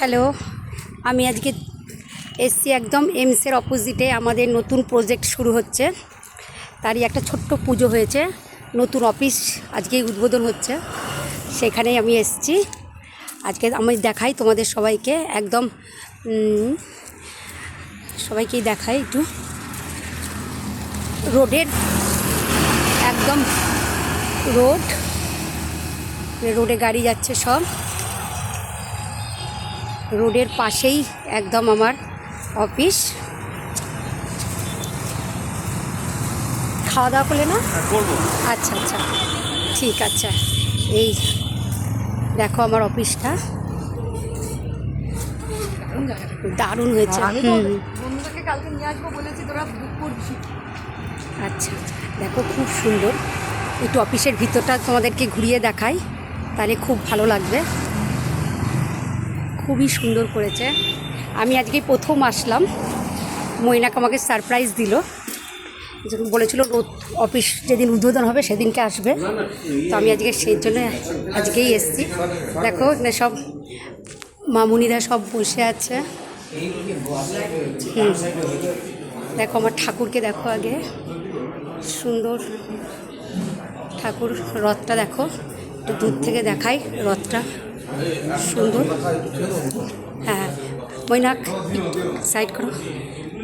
Hello, আমি আজকে এসছি একদম এমসের অপোজিটে। আমাদের নতুন প্রজেক্ট শুরু হচ্ছে, তারই একটা ছোট্ট পুজো হয়েছে। নতুন অফিস আজকেই উদ্বোধন হচ্ছে, সেখানেই আমি এসছি। আজকে আমি দেখাই তোমাদের সবাইকে, একদম সবাইকেই দেখাই একটু। রোডের একদম রোডে গাড়ি যাচ্ছে সব। রোডের পাশেই একদম আমার অফিস। খাওয়া দাওয়া করলে না? আচ্ছা আচ্ছা, ঠিক আছে। এই দেখো আমার অফিসটা দারুণ হয়েছে। আচ্ছা, দেখো খুব সুন্দর। একটু অফিসের ভিতরটা তোমাদেরকে ঘুরিয়ে দেখাই, তাহলে খুব ভালো লাগবে। খুবই সুন্দর করেছে। আমি আজকে প্রথম আসলাম, মৈনাক আমাকে সারপ্রাইজ দিল, বলেছিল অফিস যেদিন উদ্বোধন হবে সেদিনকে আসবে। তো আমি আজকে সেই জন্য আজকেই এসেছি। দেখো এখানে সব মামুনিরা সব বসে আছে। দেখো আমার ঠাকুরকে দেখো, আগে সুন্দর ঠাকুর। রথটা দেখো, একটু দূর থেকে দেখাই, রথটা সুন্দর। হ্যাঁ, মৈনাক সাইড করো।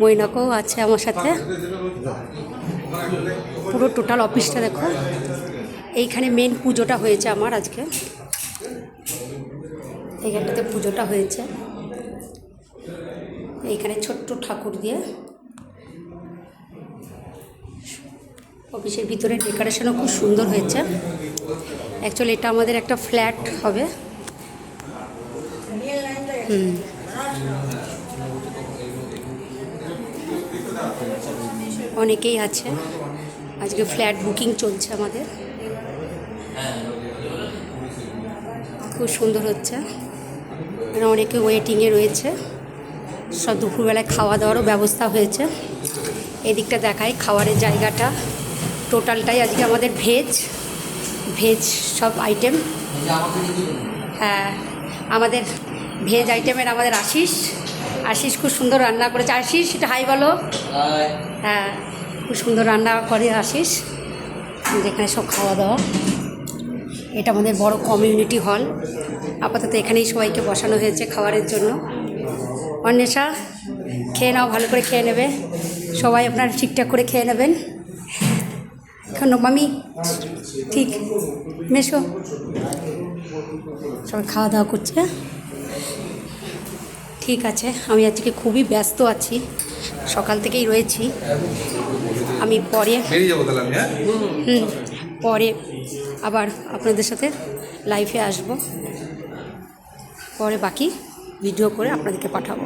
মৈনাকও আছে আমার সাথে। পুরো টোটাল অফিসটা দেখো। এইখানে মেন পুজোটা হয়েছে আমার আজকে, এইখানটাতে পুজোটা হয়েছে। এইখানে ছোট্ট ঠাকুর দিয়ে অফিসের ভিতরে ডেকোরেশনও খুব সুন্দর হয়েছে। অ্যাকচুয়ালি এটা আমাদের একটা ফ্ল্যাট হবে। অনেকেই আছে, আজকে ফ্ল্যাট বুকিং চলছে আমাদের। খুব সুন্দর হচ্ছে, অনেকে ওয়েটিংয়ে রয়েছে। সব দুপুরবেলায় খাওয়া দাওয়ারও ব্যবস্থা হয়েছে। এদিকটা দেখাই খাওয়ারের জায়গাটা, টোটালটাই আজকে আমাদের ভেজ সব আইটেম। হ্যাঁ, আমাদের ভেজ আইটেমের আমাদের আশিস খুব সুন্দর রান্না করেছে। আশিস এটা হাই বলো। হ্যাঁ, খুব সুন্দর রান্না করে আশিস। যেখানে সব খাওয়া দাওয়া, এটা আমাদের বড় কমিউনিটি হল। আপাতত এখানেই সবাইকে বসানো হয়েছে খাবারের জন্য। অন্বেষা, খেয়ে নাও, ভালো করে খেয়ে নেবে সবাই, আপনারা ঠিকঠাক করে খেয়ে নেবেন। এখন মামি ঠিক মেশো, সবাই খাওয়া দাওয়া করছে। ঠিক আছে, আমি আজকে খুবই ব্যস্ত আছি, সকাল থেকেই রয়েছি। আমি পরে পরে আবার আপনাদের সাথে লাইভে আসব, পরে বাকি ভিডিও করে আপনাদেরকে পাঠাবো।